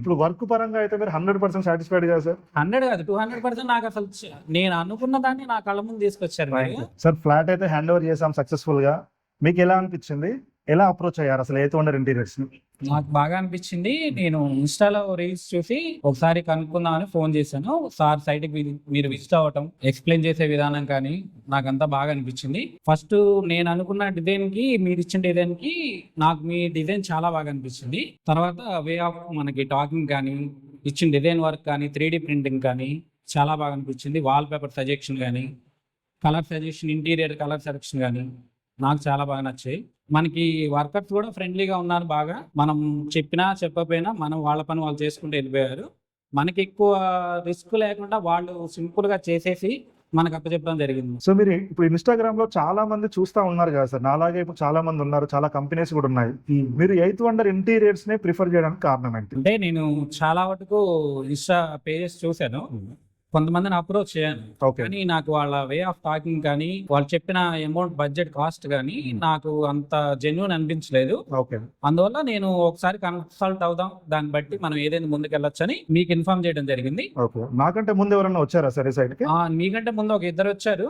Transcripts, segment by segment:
ఇప్పుడు వర్క్ పరంగా అయితే మీరు 100% సాటిస్ఫైడ్ కదా సార్? 100 కాదు 200% నాకు అసలు నేను అనుకున్న దాన్ని నా కళ్ళ ముందు తీసుకొచ్చారు మీరు. సార్ ఫ్లాట్ అయితే హ్యాండ్ ఓవర్ చేసాం సక్సెస్ఫుల్ గా. మీకు ఎలా అనిపించింది? ఎలా అప్రోచ్ అయ్యారు అసలు ఎయిత్ వండర్ ఇంటీరియర్స్ ని? నాకు బాగా అనిపించింది. నేను ఇన్స్టాలో రీల్స్ చూసి ఒకసారి కనుక్కుందామని ఫోన్ చేశాను. సార్ సైట్ కి మీరు విజిట్ అవ్వటం, ఎక్స్ప్లెయిన్ చేసే విధానం కానీ నాకంతా బాగా అనిపించింది. ఫస్ట్ నేను అనుకున్న డిజైన్ కి మీరు ఇచ్చిన డిజైన్ కి నాకు మీ డిజైన్ చాలా బాగా అనిపించింది. తర్వాత వే ఆఫ్ మనకి టాకింగ్ కానీ, ఇచ్చిన డిజైన్ వర్క్ కానీ, 3D ప్రింటింగ్ కానీ చాలా బాగా అనిపించింది. వాల్ పేపర్ సజెషన్ కానీ, colour suggestion, interior colour selection కానీ నాకు చాలా బాగా నచ్చాయి. మనకి వర్కర్స్ కూడా ఫ్రెండ్లీగా ఉన్నారు బాగా. మనం చెప్పినా చెప్పకపోయినా మనం వాళ్ళ పని వాళ్ళు చేసుకుంటూ వెళ్ళిపోయారు. మనకి ఎక్కువ రిస్క్ లేకుండా వాళ్ళు సింపుల్ గా చేసేసి మనకు అప్పచెప్పడం జరిగింది. సో మీరు ఇప్పుడు ఇన్స్టాగ్రామ్ లో చాలా మంది చూస్తా ఉన్నారు కదా సార్, నాలాగే ఇప్పుడు చాలా మంది ఉన్నారు, చాలా కంపెనీస్ కూడా ఉన్నాయి. మీరు ఎయిత్ వండర్ ఇంటీరియర్స్ నే ప్రిఫర్ చేయడానికి కారణం ఏంటి? అంటే నేను చాలా వరకు ఇన్స్టా పేజెస్ చూశాను, కొంతమందిని అప్రోచ్ చేయాలి, కానీ నాకు వాళ్ళ వే ఆఫ్ టాకింగ్ కానీ, వాళ్ళు చెప్పిన అమౌంట్ బడ్జెట్ కాస్ట్ కానీ నాకు అంత జెన్యూన్ అనిపించలేదు. అందువల్ల నేను ఒకసారి కన్సల్ట్ అవుదాం, దాన్ని బట్టి మనం ఏదైనా ముందుకెళ్ళొచ్చు అని మీకు ఇన్ఫార్మ్ చేయడం జరిగింది. నాకంటే ముందు ఎవరన్నా వచ్చారా సరే సైడ్ కి? మీకంటే ముందు ఒక ఇద్దరు వచ్చారు,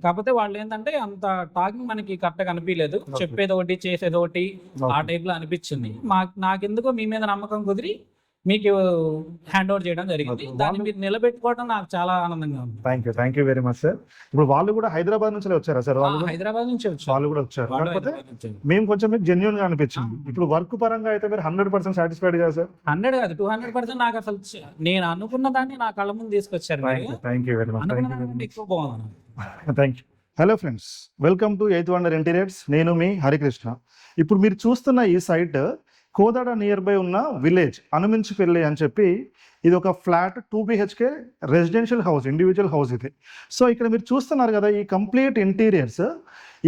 కాకపోతే వాళ్ళు ఏంటంటే అంత టాకింగ్ మనకి కరెక్ట్ గా అనిపించలేదు. చెప్పేది ఒకటి చేసేది ఒకటి ఆ టైప్ లో అనిపించింది. నాకెందుకో మీ మీద నమ్మకం కుదిరి మీకు హ్యాండ్ ఓవర్ చేయడం జరిగింది. దాన్ని మీరు నిలబెట్టుకోవడం నాకు చాలా ఆనందంగా ఉంది. Thank you very much sir. ఇప్పుడు వాళ్ళు కూడా హైదరాబాద్ నుంచి వచ్చారా సార్? హైదరాబాద్ నుంచి వాళ్ళు కూడా వచ్చారు, కాకపోతే మేము కొంచెం మీకు జెన్యూన్ గా అనిపించింది. ఇప్పుడు వర్క్ పరంగా అయితే మీరు 100% సాటిస్ఫైడ్ కదా సార్? 100 కాదు 200% నాకు అసలు నేను అనుకున్న దాన్ని నా కళ్ళ ముందు తీసుకొచ్చారు. Thank you very much. ఎక్కువ బాగుంది. Thank you. Hello friends, welcome to eighth wonder interiors. నేను మీ హరికృష్ణ. ఇప్పుడు మీరు చూస్తున్న ఈ సైట్ కోదాడ నియర్ బై ఉన్న విలేజ్ అనుమించిపల్లి అని చెప్పి, ఇది ఒక flat 2 BHK residential house, individual house ఇది. సో ఇక్కడ మీరు చూస్తున్నారు కదా ఈ కంప్లీట్ ఇంటీరియర్స్.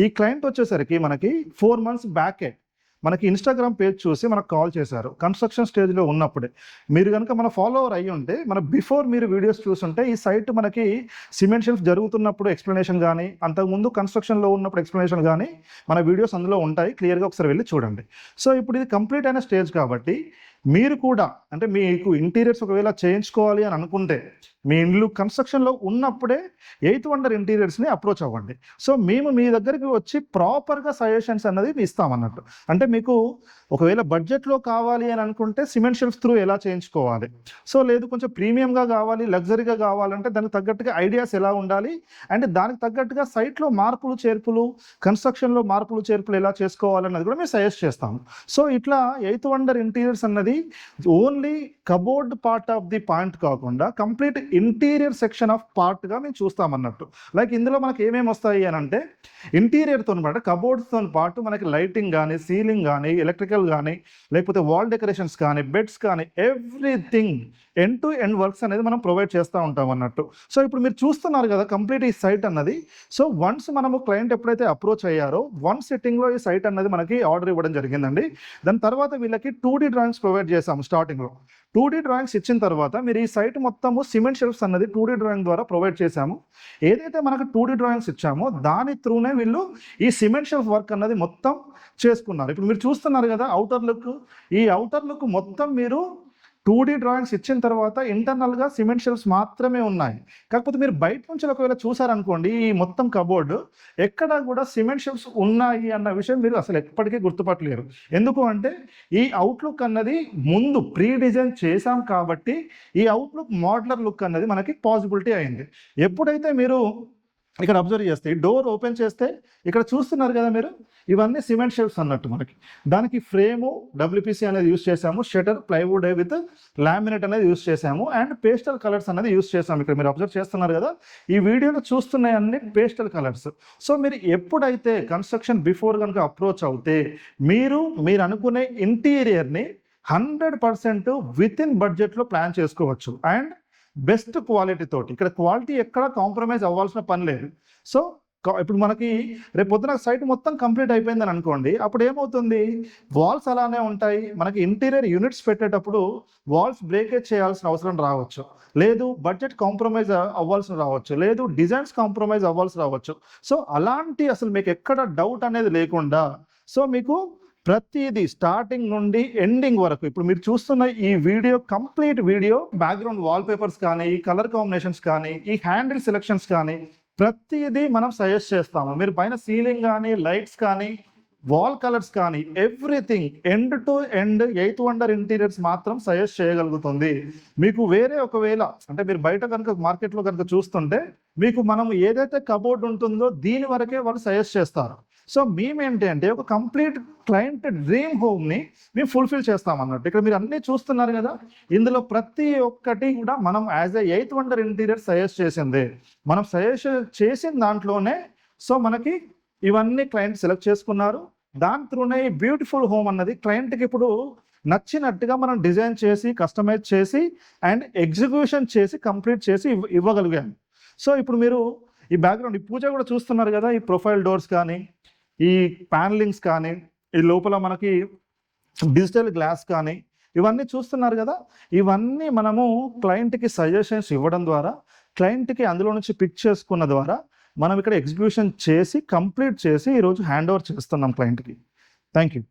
ఈ క్లయింట్ వచ్చేసరికి మనకి 4 months బ్యాకే మనకి ఇన్స్టాగ్రామ్ పేజ్ చూసి మనకు కాల్ చేశారు. కన్స్ట్రక్షన్ స్టేజ్లో ఉన్నప్పుడే. మీరు కనుక మన ఫాలోవర్ అయ్యి ఉంటే, మన బిఫోర్ మీరు వీడియోస్ చూస్తుంటే, ఈ సైట్ మనకి సిమెంట్ షెల్ఫ్ జరుగుతున్నప్పుడు ఎక్స్ప్లెనేషన్ కానీ, అంతకుముందు కన్స్ట్రక్షన్లో ఉన్నప్పుడు ఎక్స్ప్లెనేషన్ కానీ మన వీడియోస్ అందులో ఉంటాయి. క్లియర్గా ఒకసారి వెళ్ళి చూడండి. సో ఇప్పుడు ఇది కంప్లీట్ అయిన స్టేజ్ కాబట్టి మీరు కూడా, అంటే మీకు ఇంటీరియర్స్ ఒకవేళ చేయించుకోవాలి అని అనుకుంటే, మీ ఇల్లు కన్స్ట్రక్షన్లో ఉన్నప్పుడే ఎయిత్ వండర్ ఇంటీరియర్స్ని అప్రోచ్ అవ్వండి. సో మేము మీ దగ్గరికి వచ్చి ప్రాపర్గా సజెషన్స్ అన్నది ఇస్తామన్నట్టు. అంటే మీకు ఒకవేళ బడ్జెట్లో కావాలి అని అనుకుంటే సిమెంట్ షెల్ఫ్ త్రూ ఎలా చేయించుకోవాలి, సో లేదు కొంచెం ప్రీమియంగా కావాలి, లగ్జరీగా కావాలంటే దానికి తగ్గట్టుగా ఐడియాస్ ఎలా ఉండాలి, అండ్ దానికి తగ్గట్టుగా సైట్లో మార్పులు చేర్పులు, కన్స్ట్రక్షన్లో మార్పులు చేర్పులు ఎలా చేసుకోవాలన్నది కూడా మేము సజెస్ట్ చేస్తాము. సో ఇట్లా ఎయిత్ వండర్ ఇంటీరియర్స్ అన్నది only cupboard part of the point కాకుండా కంప్లీట్ ఇంటీరియర్ సెక్షన్ ఆఫ్ పార్ట్గా మేము చూస్తామన్నట్టు. లైక్ ఇందులో మనకి ఏమేమి వస్తాయి అని అంటే, ఇంటీరియర్తో పాటు కబోర్డ్స్తో పాటు మనకి లైటింగ్ కానీ, సీలింగ్ కానీ, ఎలక్ట్రికల్ కానీ, లేకపోతే వాల్ డెకరేషన్స్ కానీ, బెడ్స్ కానీ, everything end to end works అనేది మనం ప్రొవైడ్ చేస్తూ ఉంటాం అన్నట్టు. సో ఇప్పుడు మీరు చూస్తున్నారు కదా కంప్లీట్ ఈ సైట్ అన్నది. సో వన్స్ మనము క్లయింట్ ఎప్పుడైతే అప్రోచ్ అయ్యారో, 1 sittingలో ఈ సైట్ అన్నది మనకి ఆర్డర్ ఇవ్వడం జరిగిందండి. దాని తర్వాత వీళ్ళకి 2D డ్రాయింగ్స్ ప్రొవైడ్ చేసాము స్టార్టింగ్లో. 2D డ్రాయింగ్స్ ఇచ్చిన తర్వాత మీరు ఈ సైట్ మొత్తము సిమెంట్ షెల్ఫ్స్ అన్నది 2D డ్రాయింగ్ ద్వారా ప్రొవైడ్ చేశాము. ఏదైతే మనకు 2D డ్రాయింగ్స్ ఇచ్చామో దాని త్రూనే వీళ్ళు ఈ సిమెంట్ షెల్ఫ్ వర్క్ అన్నది మొత్తం చేసుకున్నారు. ఇప్పుడు మీరు చూస్తున్నారు కదా అవుటర్ లుక్. ఈ అవుటర్ లుక్ మొత్తం మీరు 2D డ్రాయింగ్స్ ఇచ్చిన తర్వాత ఇంటర్నల్గా సిమెంట్ షెల్ఫ్స్ మాత్రమే ఉన్నాయి. కాకపోతే మీరు బయట నుంచి ఒకవేళ చూసారనుకోండి, ఈ మొత్తం కబోర్డు ఎక్కడా కూడా సిమెంట్ షెల్ఫ్స్ ఉన్నాయి అన్న విషయం మీరు అసలు ఎప్పటికీ గుర్తుపట్టలేరు. ఎందుకు అంటే ఈ అవుట్లుక్ అన్నది ముందు ప్రీ డిజైన్ చేశాం కాబట్టి ఈ అవుట్లుక్ మోడ్యులర్ లుక్ అన్నది మనకి పాసిబిలిటీ అయింది. ఎప్పుడైతే మీరు ఇక్కడ అబ్జర్వ్ చేస్తే, ఈ డోర్ ఓపెన్ చేస్తే ఇక్కడ చూస్తున్నారు కదా మీరు, ఇవన్నీ సిమెంట్ షెల్ఫ్స్ అన్నట్టు. మనకి దానికి ఫ్రేము WPC అనేది యూస్ చేసాము, షటర్ ప్లైవుడ్ విత్ లామినేట్ అనేది యూస్ చేసాము, అండ్ పేస్టల్ కలర్స్ అనేది యూస్ చేసాము. ఇక్కడ మీరు అబ్జర్వ్ చేస్తున్నారు కదా, ఈ వీడియోలో చూస్తున్నాయి అన్ని పేస్టల్ కలర్స్. సో మీరు ఎప్పుడైతే కన్స్ట్రక్షన్ బిఫోర్ కనుక అప్రోచ్ అవుతే మీరు అనుకునే ఇంటీరియర్ని 100% విత్ ఇన్ బడ్జెట్లో ప్లాన్ చేసుకోవచ్చు, అండ్ బెస్ట్ క్వాలిటీ తోటి. ఇక్కడ క్వాలిటీ ఎక్కడ కాంప్రమైజ్ అవ్వాల్సిన పని లేదు. సో ఇప్పుడు మనకి రేపు పొద్దున సైట్ మొత్తం కంప్లీట్ అయిపోయిందని అనుకోండి, అప్పుడు ఏమవుతుంది, వాల్స్ అలానే ఉంటాయి. మనకి ఇంటీరియర్ యూనిట్స్ పెట్టేటప్పుడు వాల్స్ బ్రేకేజ్ చేయాల్సిన అవసరం రావచ్చు, లేదు బడ్జెట్ కాంప్రమైజ్ అవ్వాల్సి రావచ్చు, లేదు డిజైన్స్ కాంప్రమైజ్ అవ్వాల్సి రావచ్చు. సో అలాంటి అసలు మీకు ఎక్కడ డౌట్ అనేది లేకుండా, సో మీకు ప్రతిదీ స్టార్టింగ్ నుండి ఎండింగ్ వరకు ఇప్పుడు మీరు చూస్తున్న ఈ video complete video background wallpapers కానీ ఈ కలర్ కాంబినేషన్స్ కానీ ఈ హ్యాండిల్ సెలెక్షన్స్ కానీ ప్రతిదీ మనం సజెస్ట్ చేస్తాము. మీరు పైన సీలింగ్ కానీ లైట్స్ కానీ వాల్ కలర్స్ కానీ everything end to end 8th wonder interiors మాత్రం సజెస్ట్ చేయగలుగుతుంది. మీకు వేరే ఒకవేళ అంటే మీరు బయట కనుక మార్కెట్లో కనుక చూస్తుంటే మీకు మనం ఏదైతే కబోర్డ్ ఉంటుందో దీని వరకే వాళ్ళు సజెస్ట్ చేస్తారు. సో మేమేంటి అంటే ఒక కంప్లీట్ క్లయింట్ డ్రీమ్ హోమ్ని మేము ఫుల్ఫిల్ చేస్తాం అన్నట్టు. ఇక్కడ మీరు అన్నీ చూస్తున్నారు కదా, ఇందులో ప్రతి ఒక్కటి కూడా మనం as a 8th wonder interior suggest చేసింది. మనం సజెస్ట్ చేసిన దాంట్లోనే సో మనకి ఇవన్నీ క్లయింట్ సెలెక్ట్ చేసుకున్నారు. దాని త్రూనే ఈ బ్యూటిఫుల్ హోమ్ అన్నది క్లయింట్కి ఇప్పుడు నచ్చినట్టుగా మనం డిజైన్ చేసి కస్టమైజ్ చేసి అండ్ ఎగ్జిక్యూషన్ చేసి కంప్లీట్ చేసి ఇవ్వగలిగాము. సో ఇప్పుడు మీరు ఈ బ్యాక్గ్రౌండ్ ఈ పూజ కూడా చూస్తున్నారు కదా, ఈ ప్రొఫైల్ డోర్స్ కానీ ఈ ప్యానలింగ్స్ కానీ ఈ లోపల మనకి డిజిటల్ గ్లాస్ కానీ ఇవన్నీ చూస్తున్నారు కదా, ఇవన్నీ మనము క్లయింట్కి సజెషన్స్ ఇవ్వడం ద్వారా క్లయింట్కి అందులో నుంచి పిక్ చేసుకున్న ద్వారా మనం ఇక్కడ ఎగ్జిక్యూషన్ చేసి కంప్లీట్ చేసి ఈరోజు హ్యాండ్ ఓవర్ చేస్తున్నాం క్లయింట్కి. Thank you.